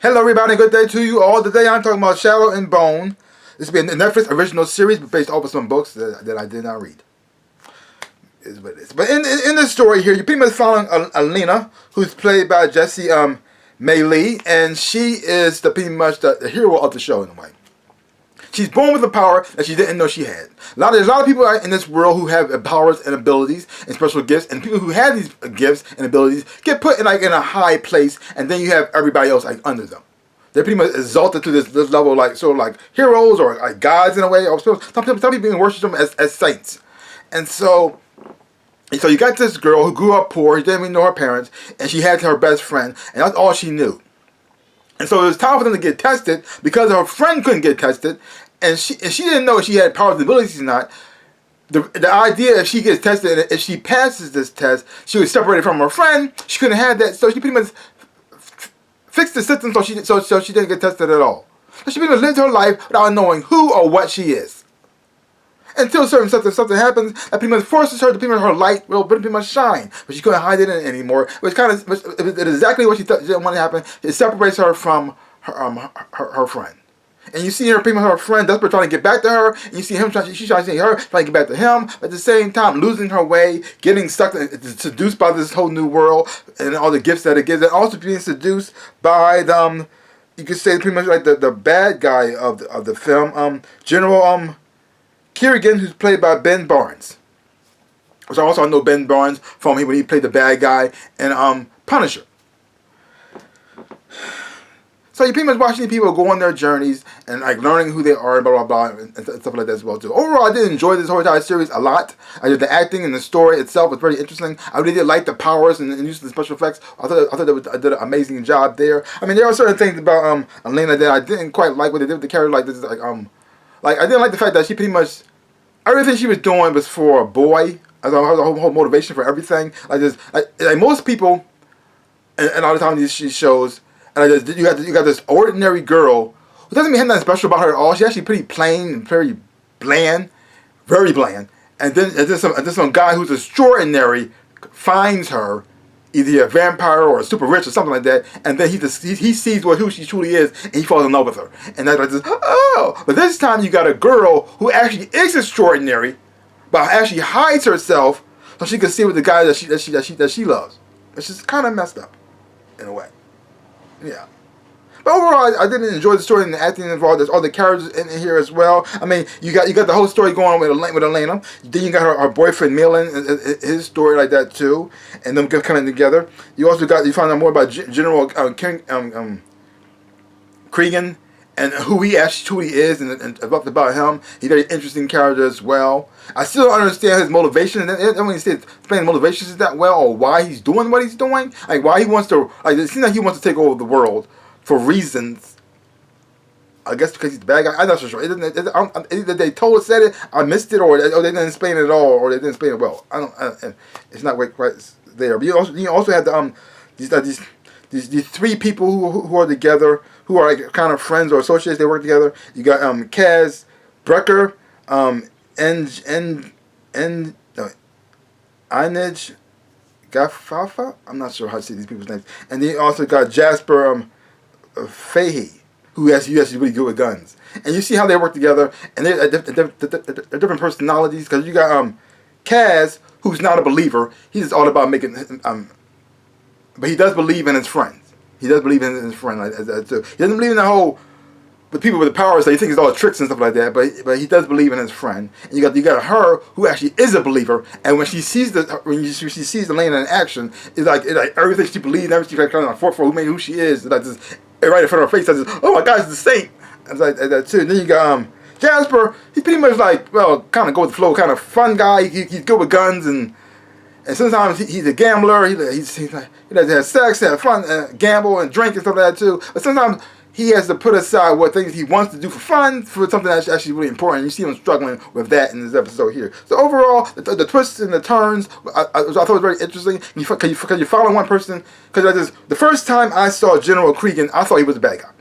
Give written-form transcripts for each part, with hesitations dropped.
Hello everybody, good day to you all. Today I'm talking about Shadow and Bone. This will be a Netflix original series based off of some books that I did not read. Is what it is. But in this story here, you're pretty much following Alina, who's played by Jessie May Lee, and she is pretty much the hero of the show in a way. She's born with a power that she didn't know she had. There's a lot of people in this world who have powers and abilities and special gifts, and people who have these gifts and abilities get put in a high place, and then you have everybody else under them. They're pretty much exalted to this level, sort of like heroes or like gods in a way. Or some people even worship them as saints. And so you got this girl who grew up poor. She didn't even know her parents, and she had her best friend, and that's all she knew. And so it was time for them to get tested because her friend couldn't get tested, and she didn't know if she had powers and abilities or not. The idea, if she gets tested and if she passes this test, she was separated from her friend. She couldn't have that, so she pretty much fixed the system so she didn't get tested at all. So she pretty much lived her life without knowing who or what she is. Until something happens that pretty much forces her to pretty much her light will pretty much shine, but she couldn't hide it anymore. It is exactly what she didn't want to happen. It separates her from her friend, and you see her pretty much her friend desperate trying to get back to her, and you see him trying to get back to him, but at the same time losing her way, getting seduced by this whole new world and all the gifts that it gives, and also being seduced by you could say pretty much like the bad guy of the film, General Kerrigan, who's played by Ben Barnes. Which I also know Ben Barnes from when he played the bad guy in Punisher. So you're pretty much watching people go on their journeys and learning who they are, blah, blah, blah, and stuff like that as well too. Overall, I did enjoy this whole entire series a lot. The acting and the story itself was very interesting. I really did like the powers and use of the special effects. I thought I did an amazing job there. I mean, there are certain things about Elena that I didn't quite like what they did with the character. I didn't like the fact that she pretty much everything she was doing was for a boy. Her whole motivation for everything. Like most people, and a lot of times these shows. And you got this ordinary girl who doesn't even have nothing special about her at all. She's actually pretty plain and very bland. And then some guy who's extraordinary finds her, either a vampire or a super rich or something like that. And then he sees who she truly is, and he falls in love with her. And that's like this, oh! But this time you got a girl who actually is extraordinary, but actually hides herself so she can see with the guy that she loves. It's just kind of messed up, in a way. Yeah. But overall, I did enjoy the story and the acting involved. There's all the characters in here as well. I mean, you got the whole story going on with Elena. Then you got her boyfriend Milan, his story like that too, and them coming together. You also find out more about General Cregan and who he actually is and about him. He's a very interesting character as well. I still don't understand his motivation. I don't want to explain motivations that well, or why he's doing what he's doing. Like why he wants to. It seems like he wants to take over the world for reasons. I guess because he's the bad guy. I'm not so sure. Either they said it, I missed it, or they didn't explain it at all, or they didn't explain it well. It's not quite there. But you also have these three people who are together, who are kind of friends or associates. They work together. You got Kaz Brecker, Inaj Gafafa. I'm not sure how to say these people's names. And then you also got Jasper Fahey, who is really good with guns. And you see how they work together, and they're different personalities. Because you got Kaz, who's not a believer. He's all about making but he does believe in his friends. He does believe in his friend like that too. He doesn't believe in the whole the people with the powers. So he thinks it's all tricks and stuff like that. But he does believe in his friend. And you got her who actually is a believer. And when she sees she sees Elena in action, it's like everything she believes, everything she kind of fought for, who she is. It's like this, right in front of her face. Says, "Oh my God, it's the saint." It's like that too. And then you got Jasper. He's pretty much kind of go with the flow, kind of fun guy. He's good with guns and sometimes he's a gambler. He likes to have sex, have fun, gamble and drink and stuff like that too. But sometimes he has to put aside what things he wants to do for fun for something that's actually really important. You see him struggling with that in this episode here. So overall, the twists and the turns, I thought was very interesting. Because you follow one person. Because the first time I saw General Cregan, I thought he was the bad guy,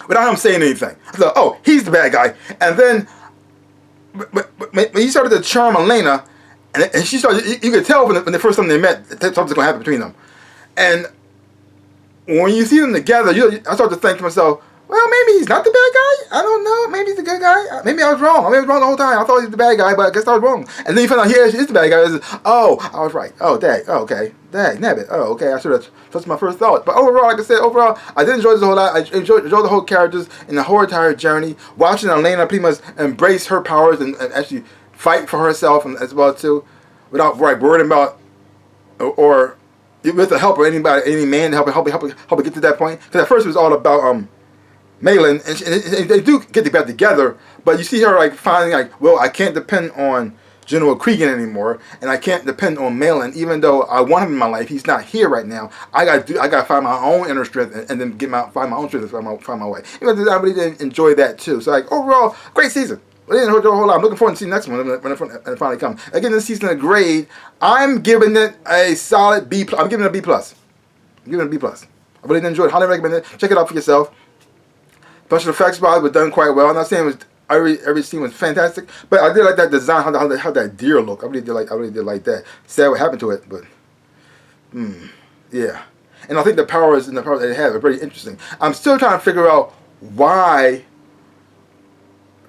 without him saying anything. I thought, oh, he's the bad guy. And then when he started to charm Elena. And she started, you could tell when the first time they met, something's going to happen between them. And when you see them together, I start to think to myself, well, maybe he's not the bad guy. I don't know. Maybe he's the good guy. Maybe I was wrong. Maybe I was wrong the whole time. I thought he was the bad guy, but I guess I was wrong. And then you find out he is the bad guy. Oh, I was right. Oh, dang. Oh, okay. Dang, nabbit. Oh, okay. I should have trusted my first thought. But overall, like I said, I did enjoy this a whole lot. I enjoyed the whole characters and the whole entire journey. Watching Elena pretty much embrace her powers and actually fight for herself and as well too, without worrying about or with the help of any man to help her get to that point. Because at first it was all about Malin, and they do get back together, but you see her like finally like, well, I can't depend on General Cregan anymore, and I can't depend on Malin, even though I want him in my life. He's not here right now. I gotta find my own inner strength and then find my own strength and find my way. Even though I really did enjoy that too. So like overall, great season. I didn't enjoy the whole lot. I'm looking forward to seeing the next one when it finally comes. Again, this season a grade. I'm giving it a solid B+. I'm giving it a B+. I'm giving it a B+. I really enjoyed it. Highly recommend it. Check it out for yourself. Special effects wise were done quite well. I'm not saying it was every scene was fantastic, but I did like that design, how that deer look. I really did like that. Sad what happened to it, but yeah. And I think the powers that it has are pretty interesting. I'm still trying to figure out why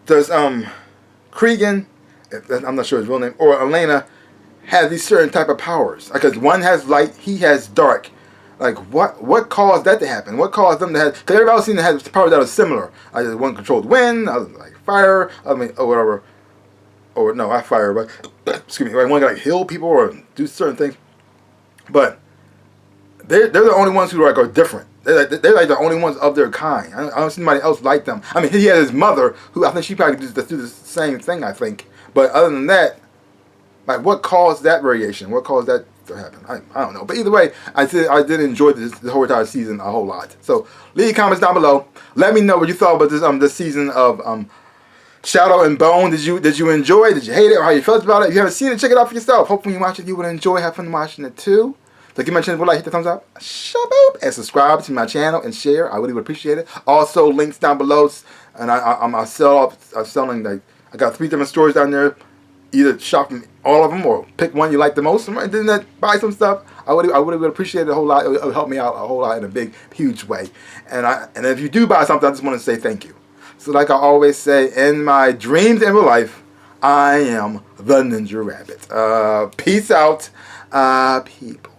does Cregan, I'm not sure his real name, or Elena have these certain type of powers? Because one has light, he has dark. Like, what caused that to happen? What caused them to have... Because everybody else seemed to have powers that are similar. Like, one controlled wind, other like fire, or whatever. Or, no, not fire, but... Excuse me. Like, one can, like, heal people or do certain things. But they're the only ones who are different. They're like the only ones of their kind. I don't see anybody else like them. I mean, he had his mother, who I think she probably do the same thing, I think. But other than that, like, what caused that variation? What caused that to happen? I don't know. But either way, I did enjoy the whole entire season a whole lot. So leave comments down below. Let me know what you thought about this season of Shadow and Bone. Did you enjoy it? Did you hate it? Or how you felt about it? If you haven't seen it, check it out for yourself. Hopefully you watch it, you will enjoy, have fun watching it too. So give my channel a like, hit the thumbs up, shaboop, and subscribe to my channel and share. I really would appreciate it. Also, links down below, and I'm selling like I got 3 different stores down there. Either shop from all of them or pick one you like the most, and then buy some stuff. I would appreciate it a whole lot. It would help me out a whole lot in a big, huge way. And if you do buy something, I just want to say thank you. So like I always say, in my dreams and real life, I am the Ninja Rabbit. Peace out, people.